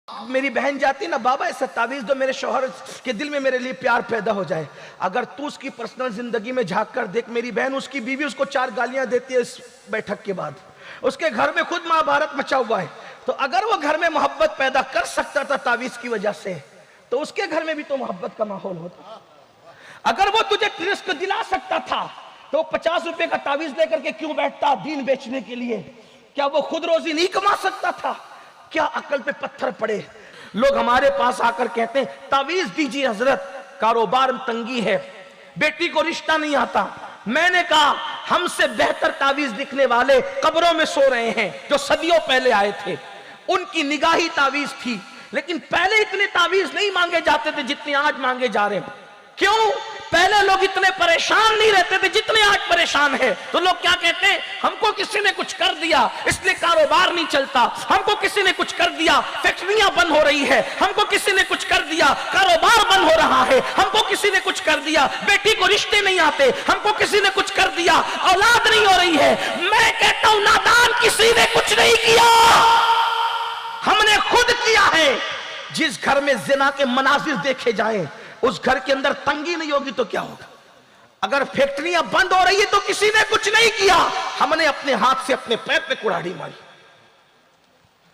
میری بہن جاتی نا، بابا ایسا تعویذ دو میرے شوہر کے دل میں میرے لیے پیار پیدا ہو جائے. اگر تو اس کی پرسنل زندگی میں جھانک کر دیکھ، میری بہن اس کی بیوی اس کو 4 گالیاں دیتی ہے اس بیٹھک کے بعد. اس کے گھر میں خود مہابھارت مچا ہوا ہے. تو اگر وہ گھر میں محبت پیدا کر سکتا تھا تعویذ کی وجہ سے، تو اس کے گھر میں بھی تو محبت کا ماحول ہوتا. اگر وہ تجھے رزق دلا سکتا تھا تو 50 روپے کا تعویذ لے کر کے کیوں بیٹھتا دین بیچنے کے لیے؟ کیا وہ خود روزی نہیں کما سکتا تھا؟ کیا عقل پہ پتھر پڑے؟ لوگ ہمارے پاس آ کر کہتے ہیں تعویذ دیجیے حضرت، کاروبار میں تنگی ہے، بیٹی کو رشتہ نہیں آتا. میں نے کہا ہم سے بہتر تعویذ لکھنے والے قبروں میں سو رہے ہیں جو صدیوں پہلے آئے تھے. ان کی نگاہی تعویذ تھی، لیکن پہلے اتنے تعویذ نہیں مانگے جاتے تھے جتنے آج مانگے جا رہے ہیں. کیوں؟ پہلے لوگ اتنے پریشان نہیں رہتے تھے جتنے آج پریشان ہیں. تو لوگ کیا کہتے ہیں؟ ہم کو کسی نے کچھ کر دیا اس لیے کاروبار نہیں چلتا، ہم کو کسی نے کچھ کر دیا فیکٹریاں بند ہو رہی ہے، ہم کو کسی نے کچھ کر دیا کاروبار بند ہو رہا ہے، ہم کو کسی نے کچھ کر دیا بیٹی کو رشتے نہیں آتے، ہم کو کسی نے کچھ کر دیا اولاد نہیں ہو رہی ہے. میں کہتا ہوں نادان کسی نے کچھ نہیں کیا، ہم نے خود کیا ہے. جس گھر میں زنا کے مناظر دیکھے جائیں اس گھر کے اندر تنگی نہیں ہوگی تو کیا ہوگا؟ اگر فیکٹریاں بند ہو رہی ہے تو کسی نے کچھ نہیں کیا، ہم نے اپنے ہاتھ سے اپنے پیر پہ کڑاہی ماری.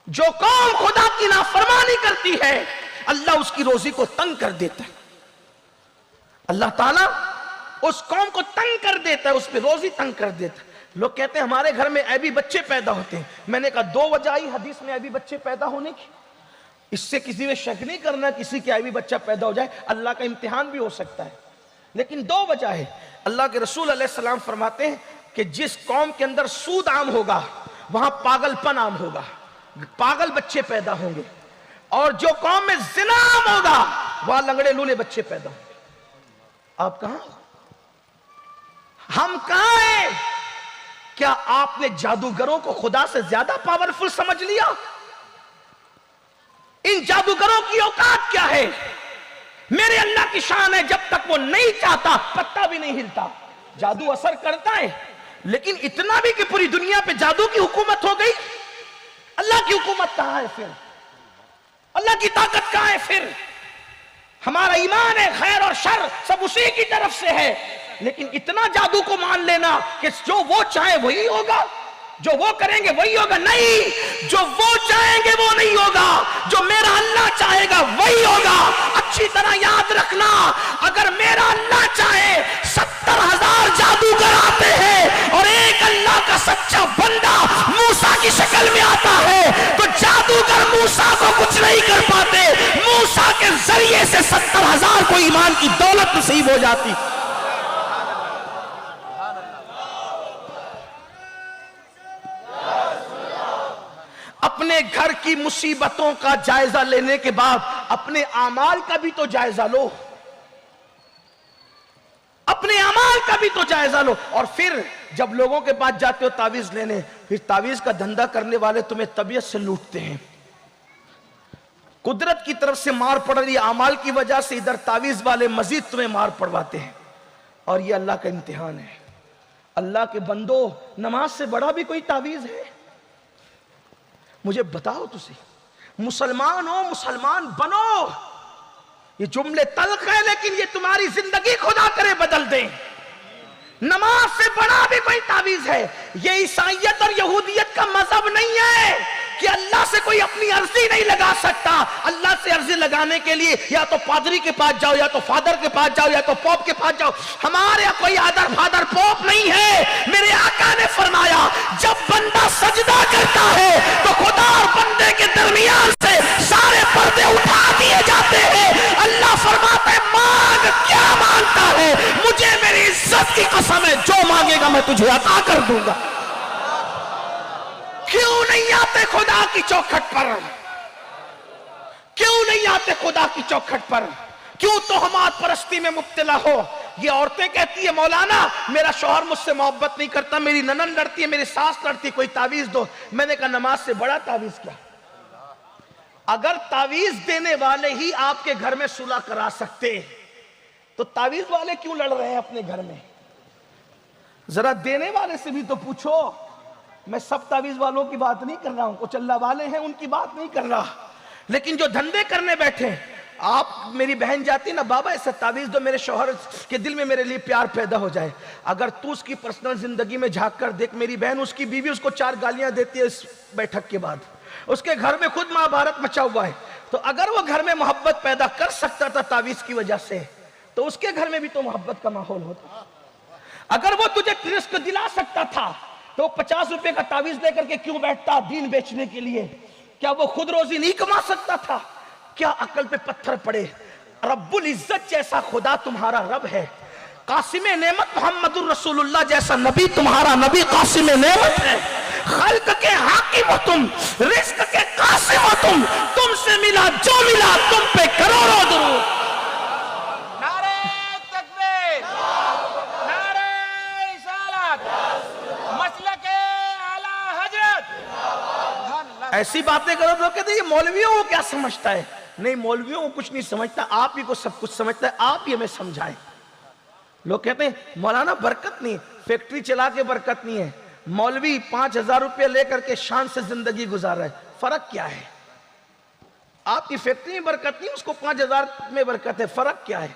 جو قوم خدا کی نافرمانی کرتی ہے اللہ اس کی روزی کو تنگ کر دیتا ہے. اللہ تعالیٰ اس قوم کو تنگ کر دیتا ہے، اس پہ روزی تنگ کر دیتا ہے. لوگ کہتے ہیں ہمارے گھر میں عیبی بچے پیدا ہوتے ہیں. میں نے کہا 2 وجہ آئی حدیث میں عیبی بچے پیدا ہونے کی. اس سے کسی میں شک نہیں کرنا کسی کے عیبی بچہ پیدا ہو جائے، اللہ کا امتحان بھی ہو سکتا ہے. لیکن 2 وجہ ہے. اللہ کے رسول علیہ السلام فرماتے ہیں کہ جس قوم کے اندر سود عام ہوگا وہاں پاگل پن عام ہوگا، پاگل بچے پیدا ہوں گے. اور جو قوم میں زنا عام ہوگا وہاں لنگڑے لولے بچے پیدا ہوں گے. آپ کہاں؟ ہم کہاں ہیں؟ کیا آپ نے جادوگروں کو خدا سے زیادہ پاورفل سمجھ لیا؟ ان جادوگروں کی اوقات کیا ہے؟ میرے اللہ کی شان ہے جب تک وہ نہیں چاہتا پتہ بھی نہیں ہلتا. جادو اثر کرتا ہے لیکن اتنا بھی کہ پوری دنیا پہ جادو کی حکومت ہو گئی. اللہ کی حکومت کہاں ہے پھر؟ اللہ کی طاقت کہاں ہے پھر؟ ہمارا ایمان ہے خیر اور شر سب اسی کی طرف سے ہے، لیکن اتنا جادو کو مان لینا کہ جو وہ چاہے وہی ہوگا، جو وہ کریں گے وہی ہوگا. نہیں، جو وہ چاہیں گے وہ نہیں ہوگا، جو میرا اللہ چاہے گا وہی ہوگا. اچھی طرح یاد رکھنا، اگر میرا اللہ چاہے 70,000 جادوگر آتے ہیں اور ایک اللہ کا سچا بندہ موسیٰ کی شکل میں آتا ہے تو جادوگر موسیٰ کو کچھ نہیں کر پاتے. موسیٰ کے ذریعے سے 70,000 کو ایمان کی دولت نصیب ہو جاتی. اپنے گھر کی مصیبتوں کا جائزہ لینے کے بعد اپنے اعمال کا بھی تو جائزہ لو، اپنے اعمال کا بھی تو جائزہ لو. اور پھر جب لوگوں کے پاس جاتے ہو تعویذ لینے، پھر تعویذ کا دھندا کرنے والے تمہیں طبیعت سے لوٹتے ہیں. قدرت کی طرف سے مار پڑ رہی اعمال کی وجہ سے ادھر تعویذ والے مزید تمہیں مار پڑواتے ہیں. اور یہ اللہ کا امتحان ہے. اللہ کے بندو، نماز سے بڑا بھی کوئی تعویذ ہے؟ مجھے بتاؤ تو صحیح. مسلمان ہو، مسلمان بنو. یہ جملے تلخ ہے لیکن یہ تمہاری زندگی خدا کرے بدل دیں. نماز سے بڑا بھی کوئی تعویذ ہے؟ یہ عیسائیت اور یہودیت کا مذہب نہیں ہے کہ اللہ سے کوئی اپنی عرضی نہیں لگا سکتا. اللہ سے عرضی لگانے کے لیے یا تو پادری کے پاس جاؤ، یا تو فادر کے پاس جاؤ، یا تو پوپ کے پاس جاؤ. ہمارے یہاں کوئی آدر فادر پوپ نہیں ہے. میرے آقا نے فرمایا جب بندہ سجدہ کرتا ہے تو خدا اور بندے کے درمیان سے سارے پردے اٹھا دیے جاتے ہیں. اللہ فرماتا ہے مانگ، کیا مانگتا ہے؟ مجھے میری عزت کی قسم ہے جو مانگے گا میں تجھے عطا کر دوں گا. کیوں نہیں آتے خدا کی چوکھٹ پر؟ کیوں نہیں آتے خدا کی چوکھٹ پر؟ کیوں تہمات پرستی میں مبتلا ہو؟ یہ عورتیں کہتی ہے مولانا میرا شوہر مجھ سے محبت نہیں کرتا، میری ننند لڑتی ہے، میری ساس لڑتی ہے، کوئی تعویذ دو. میں نے کہا نماز سے بڑا تعویذ کیا؟ اگر تعویذ دینے والے ہی آپ کے گھر میں صلح کرا سکتے تو تعویذ والے کیوں لڑ رہے ہیں اپنے گھر میں؟ ذرا دینے والے سے بھی تو پوچھو. میں سب تعویذ والوں کی بات نہیں کر رہا ہوں، کچھ اللہ والے ہیں ان کی بات نہیں کر رہا. لیکن جو دھندے کرنے بیٹھے، آپ میری بہن جاتی نا بابا ایسا تعویذ دو میرے شوہر کے دل میں میرے لیے پیار پیدا ہو جائے. اگر تو اس کی پرسنل زندگی میں جھانک کر دیکھ، میری بہن اس کی بیوی اس کو 4 گالیاں دیتی ہے اس بیٹھک کے بعد. اس کے گھر میں خود مہابھارت مچا ہوا ہے. تو اگر وہ گھر میں محبت پیدا کر سکتا تھا تعویذ کی وجہ سے، تو اس کے گھر میں بھی تو محبت کا ماحول ہوتا. اگر وہ تجھے رزق دلا سکتا تھا تو 50 روپے کا تعویذ لے کر کے کیوں بیٹھتا دین بیچنے کے لیے؟ کیا وہ خود روزی نہیں کما سکتا تھا؟ کیا عقل پہ پتھر پڑے؟ رب العزت جیسا خدا تمہارا رب ہے، قاسم نعمت محمد الرسول اللہ جیسا نبی تمہارا نبی قاسم نعمت ہے. خلق کے حاکم ہو تم، رزق کے قاسم ہو تم سے ملا جو ملا تم پہ کروڑوں درود. نعرہ تکبیر، نعرہ رسالت، مسلک اعلی حضرت. ایسی باتیں کرو تو کہتے ہیں یہ مولویوں کو کیا سمجھتا ہے؟ نہیں، مولویوں کو کچھ نہیں سمجھتا، آپ ہی کو سب کچھ سمجھتا ہے. آپ ہی ہمیں سمجھائیں. لوگ کہتے ہیں مولانا برکت نہیں، فیکٹری چلا کے برکت نہیں ہے. مولوی 5000 روپے لے کر کے شان سے زندگی گزار رہا ہے. فرق کیا ہے؟ آپ کی فیکٹری میں برکت نہیں، اس کو 5000 میں برکت ہے. فرق کیا ہے؟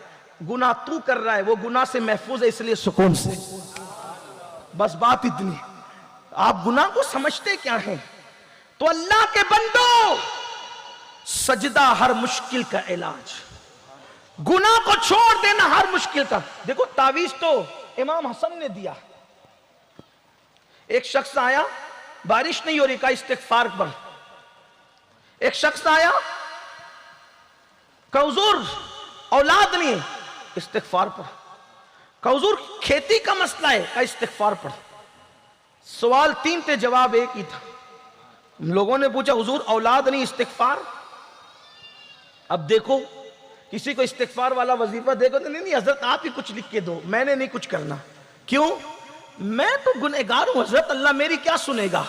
گناہ تو کر رہا ہے، وہ گناہ سے محفوظ ہے، اس لیے سکون سے. بس بات اتنی. آپ گناہ کو سمجھتے کیا ہیں؟ تو اللہ کے بندو، سجدہ ہر مشکل کا علاج، گناہ کو چھوڑ دینا ہر مشکل کا. دیکھو تعویذ تو امام حسن نے دیا. ایک شخص آیا، بارش نہیں ہو رہی، کہا استغفار پڑھ. ایک شخص آیا کہ حضور اولاد نہیں ہے، استغفار پڑھ. کہ حضور کھیتی کا مسئلہ ہے، کہا استغفار پڑھ. سوال 3 تھے، جواب ایک ہی تھا. لوگوں نے پوچھا حضور اولاد نہیں استغفار. اب دیکھو کسی کو استغفار والا وظیفہ دیکھو تو نہیں حضرت آپ ہی کچھ لکھ کے دو، میں نے نہیں کچھ کرنا. کیوں؟ میں تو گنہگار ہوں حضرت، اللہ میری کیا سنے گا؟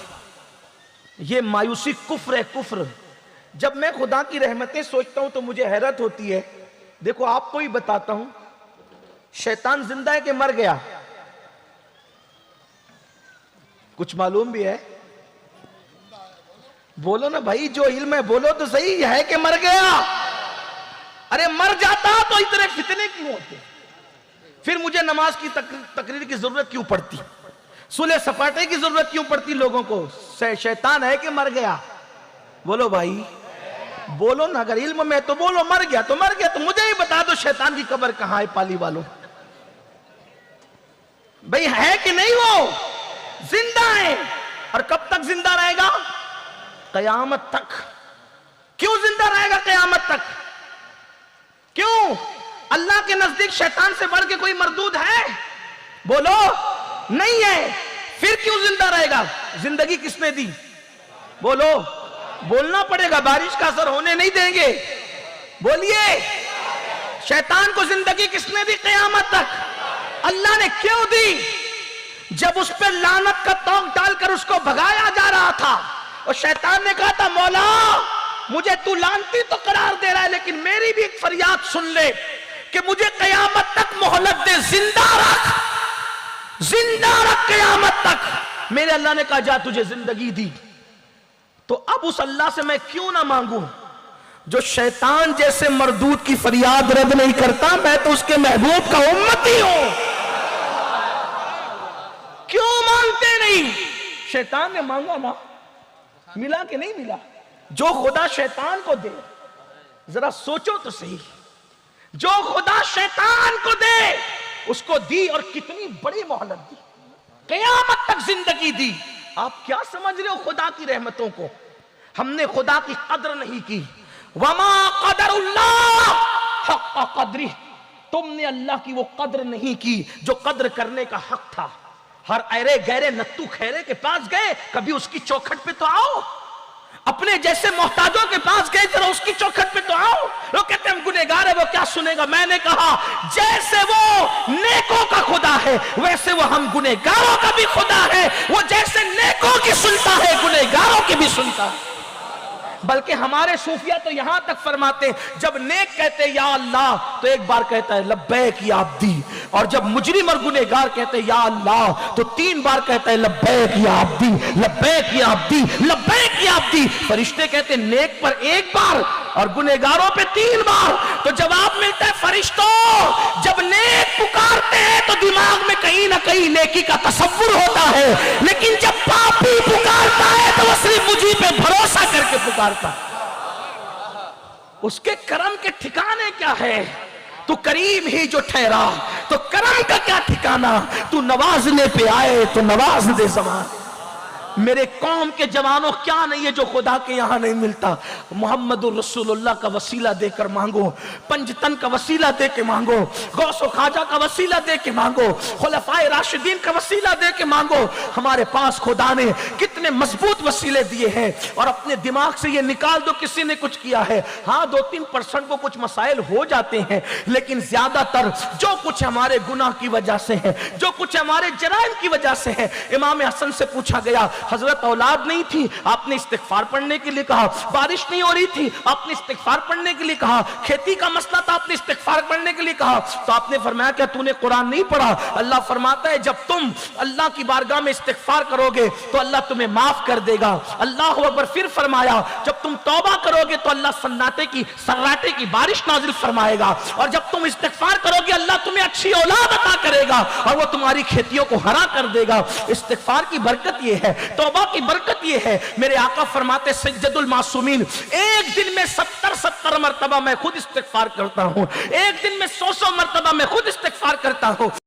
یہ مایوسی کفر ہے، کفر. جب میں خدا کی رحمتیں سوچتا ہوں تو مجھے حیرت ہوتی ہے. دیکھو آپ کو ہی بتاتا ہوں، شیطان زندہ ہے کہ مر گیا؟ کچھ معلوم بھی ہے؟ بولو نا بھائی، جو علم ہے بولو تو صحیح، ہے کہ مر گیا؟ ارے مر جاتا تو اتنے فتنے کیوں ہوتے؟ پھر مجھے نماز کی تقریر کی ضرورت کیوں پڑتی؟ صلح سپاٹے کی ضرورت کیوں پڑتی لوگوں کو؟ شیطان ہے کہ مر گیا؟ بولو بھائی، بولو نا. اگر علم میں تو بولو، مر گیا تو مر گیا. تو مجھے ہی بتا دو شیطان کی قبر کہاں ہے پالی والوں؟ بھئی ہے کہ نہیں؟ وہ زندہ ہے. اور کب تک زندہ رہے گا؟ قیامت تک. کیوں زندہ رہے گا قیامت تک؟ کیوں؟ اللہ کے نزدیک شیطان سے بڑھ کے کوئی مردود ہے؟ بولو نہیں ہے. پھر کیوں زندہ رہے گا؟ زندگی کس نے دی؟ بولو. بولنا پڑے گا، بارش کا اثر ہونے نہیں دیں گے. بولیے. شیطان کو زندگی کس نے دی قیامت تک؟ اللہ نے. کیوں دی؟ جب اس پہ لعنت کا توق ڈال کر اس کو بھگایا جا رہا تھا اور شیطان نے کہا تھا مولا مجھے تو لعنتی تو قرار دے رہا ہے، لیکن میری بھی ایک فریاد سن لے کہ مجھے قیامت تک مہلت دے، زندہ رکھ قیامت تک. میرے اللہ نے کہا جا تجھے زندگی دی. تو اب اس اللہ سے میں کیوں نہ مانگوں جو شیطان جیسے مردود کی فریاد رد نہیں کرتا؟ میں تو اس کے محبوب کا امتی ہوں. کیوں مانگتے نہیں؟ شیطان نے مانگا نا، ملا کہ نہیں ملا؟ جو خدا شیطان کو دے، ذرا سوچو تو صحیح، جو خدا شیطان کو دے اس کو دی، اور کتنی بڑی مہلت دی، قیامت تک زندگی دی. آپ کیا سمجھ رہے ہو خدا کی رحمتوں کو؟ ہم نے خدا کی قدر نہیں کی. وما قدر اللہ حق قدری، تم نے اللہ کی وہ قدر نہیں کی جو قدر کرنے کا حق تھا. ہر ایرے گہرے نتو خیرے کے پاس گئے، کبھی اس کی چوکھٹ پہ تو آؤ. اپنے جیسے محتاجوں کے پاس گئے ذرا اس کی چوکھٹ پہ تو آؤ. لوگ کہتے ہیں ہم گنہگار ہیں، وہ کیا سنے گا؟ میں نے کہا جیسے وہ نیکوں کا خدا ہے ویسے وہ ہم گنہگاروں کا بھی خدا ہے. وہ جیسے نیکوں کی سنتا ہے گنہگاروں کی بھی سنتا ہے. بلکہ ہمارے صوفیہ تو یہاں تک فرماتے ہیں جب نیک کہتے یا اللہ تو ایک بار کہتا ہے لبیک یا عبدی، اور جب مجرم اور گنہگار کہتے ہیں یا اللہ تو 3 بار کہتا ہے لبیک یا عبدی، لبیک یا عبدی، لبیک یا عبدی۔ فرشتے کہتے ہیں نیک پر 1 بار اور گنہگاروں پہ 3 بار۔ تو جواب ملتا ہے فرشتوں جب نیک پکارتے ہیں تو دماغ میں کہیں نہ کہیں نیکی کا تصور ہوتا ہے، لیکن جب پاپی پکارتا ہے تو وہ صرف مجھے پہ بھروسہ کر کے پکارتا ہے۔ اس کے کرم کے ٹھکانے کیا ہے؟ تو کریم ہی جو ٹھہرا تو کرم کا کیا ٹھکانہ؟ تو نوازنے پہ آئے تو نواز دے زمان۔ میرے قوم کے جوانوں کیا نہیں ہے جو خدا کے یہاں نہیں ملتا؟ محمد الرسول اللہ کا وسیلہ دے کر مانگو، پنجتن کا وسیلہ دے کے مانگو، غوث و خواجہ کا وسیلہ دے کے مانگو، خلفائے راشدین کا وسیلہ دے کے مانگو۔ ہمارے پاس خدا نے کتنے مضبوط وسیلے دیے ہیں، اور اپنے دماغ سے یہ نکال دو کسی نے کچھ کیا ہے۔ ہاں 2-3% کو کچھ مسائل ہو جاتے ہیں، لیکن زیادہ تر جو کچھ ہمارے گناہ کی وجہ سے ہے، جو کچھ ہمارے جرائم کی وجہ سے ہے۔ امام حسن سے پوچھا گیا حضرت اولاد نہیں تھی، آپ نے استغفار پڑھنے کے لیے کہا، بارش نہیں ہو رہی تھی، آپ نے استغفار پڑھنے کے لیے کہا، کھیتی کا مسئلہ تھا، آپ نے استغفار پڑھنے کے لیے کہا، تو آپ نے فرمایا کیا تو نے قرآن نہیں پڑھا؟ اللہ فرماتا ہے جب تم اللہ کی بارگاہ میں استغفار کرو گے تو اللہ تمہیں معاف کر دے گا۔ اللہ اکبر۔ پھر فرمایا جب تم توبہ کرو گے تو اللہ سراٹے کی بارش نازل فرمائے گا، اور جب تم استغفار کرو گے اللہ تمہیں اچھی اولاد عطا کرے گا اور وہ تمہاری کھیتیوں کو ہرا کر دے گا۔ استغفار کی برکت یہ ہے، توبہ کی برکت یہ ہے۔ میرے آقا فرماتے سید المعصومین ایک دن میں 70 مرتبہ میں خود استغفار کرتا ہوں، ایک دن میں 100 مرتبہ میں خود استغفار کرتا ہوں۔